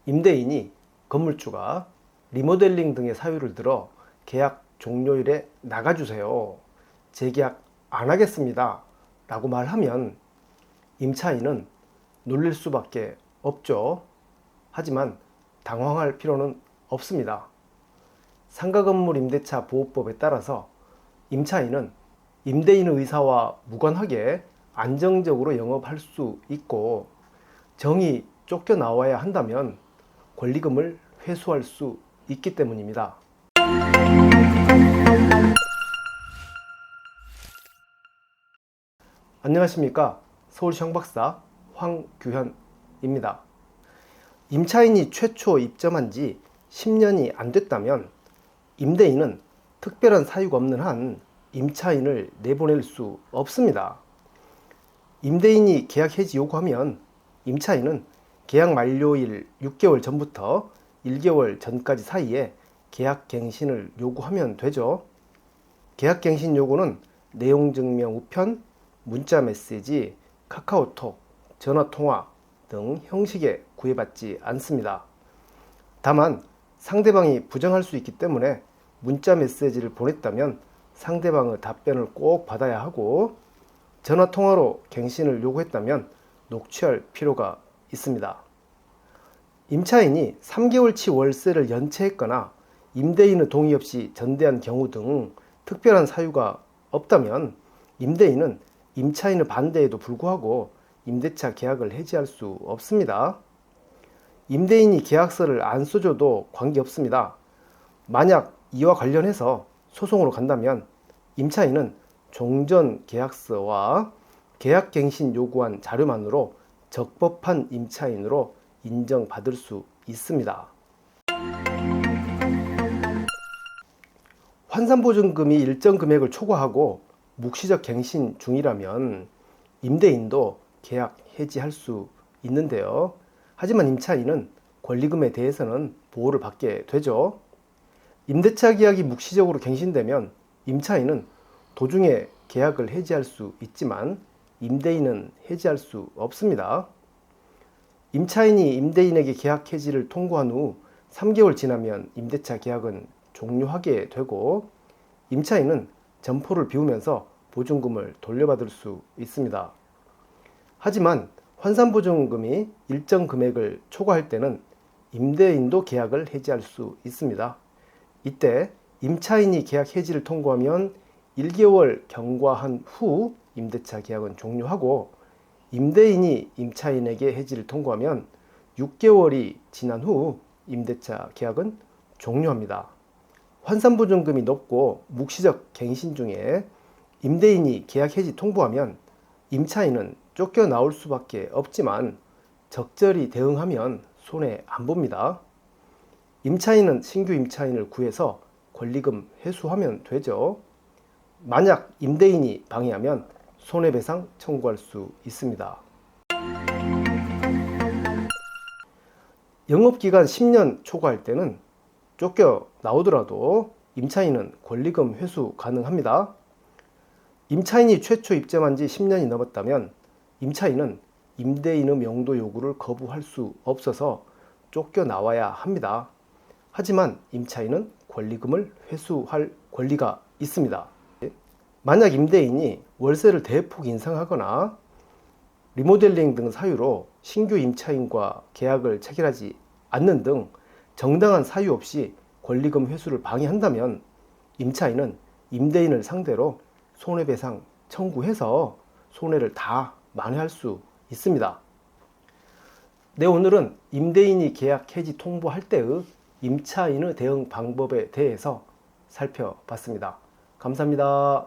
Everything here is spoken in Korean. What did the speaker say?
임대인이 건물주가 리모델링 등의 사유를 들어 계약 종료일에 나가주세요, 재계약 안 하겠습니다 라고 말하면 임차인은 놀릴 수밖에 없죠. 하지만 당황할 필요는 없습니다. 상가건물 임대차 보호법에 따라서 임차인은 임대인의 의사와 무관하게 안정적으로 영업할 수 있고, 정이 쫓겨나와야 한다면 권리금을 회수할 수 있기 때문입니다. 안녕하십니까, 서울시 형박사 황규현입니다. 임차인이 최초 입점한 지 10년이 안 됐다면 임대인은 특별한 사유가 없는 한 임차인을 내보낼 수 없습니다. 임대인이 계약 해지 요구하면 임차인은 계약 만료일 6개월 전부터 1개월 전까지 사이에 계약 갱신을 요구하면 되죠. 계약 갱신 요구는 내용증명 우편, 문자 메시지, 카카오톡, 전화통화 등 형식에 구애받지 않습니다. 다만 상대방이 부정할 수 있기 때문에 문자 메시지를 보냈다면 상대방의 답변을 꼭 받아야 하고, 전화통화로 갱신을 요구했다면 녹취할 필요가 있습니다. 임차인이 3개월치 월세를 연체했거나 임대인의 동의 없이 전대한 경우 등 특별한 사유가 없다면 임대인은 임차인의 반대에도 불구하고 임대차 계약을 해지할 수 없습니다. 임대인이 계약서를 안 써줘도 관계없습니다. 만약 이와 관련해서 소송으로 간다면 임차인은 종전 계약서와 계약갱신 요구한 자료만으로 적법한 임차인으로 인정받을 수 있습니다. 환산보증금이 일정 금액을 초과하고 묵시적 갱신 중이라면 임대인도 계약 해지할 수 있는데요. 하지만 임차인은 권리금에 대해서는 보호를 받게 되죠. 임대차 계약이 묵시적으로 갱신되면 임차인은 도중에 계약을 해지할 수 있지만 임대인은 해지할 수 없습니다. 임차인이 임대인에게 계약 해지를 통고한 후 3개월 지나면 임대차 계약은 종료하게 되고, 임차인은 점포를 비우면서 보증금을 돌려받을 수 있습니다. 하지만 환산보증금이 일정 금액을 초과할 때는 임대인도 계약을 해지할 수 있습니다. 이때 임차인이 계약 해지를 통고하면 1개월 경과한 후 임대차 계약은 종료하고, 임대인이 임차인에게 해지를 통고하면 6개월이 지난 후 임대차 계약은 종료합니다. 환산보증금이 높고 묵시적 갱신 중에 임대인이 계약 해지 통보하면 임차인은 쫓겨나올 수밖에 없지만 적절히 대응하면 손해 안 봅니다. 임차인은 신규 임차인을 구해서 권리금 회수하면 되죠. 만약 임대인이 방해하면 손해배상 청구할 수 있습니다. 영업기간 10년 초과할 때는 쫓겨나오더라도 임차인은 권리금 회수 가능합니다. 임차인이 최초 입점한 지 10년이 넘었다면 임차인은 임대인의 명도 요구를 거부할 수 없어서 쫓겨나와야 합니다. 하지만 임차인은 권리금을 회수할 권리가 있습니다. 만약 임대인이 월세를 대폭 인상하거나 리모델링 등 사유로 신규 임차인과 계약을 체결하지 않는 등 정당한 사유 없이 권리금 회수를 방해한다면 임차인은 임대인을 상대로 손해배상 청구해서 손해를 다 만회할 수 있습니다. 네, 오늘은 임대인이 계약 해지 통보할 때의 임차인의 대응 방법에 대해서 살펴봤습니다. 감사합니다.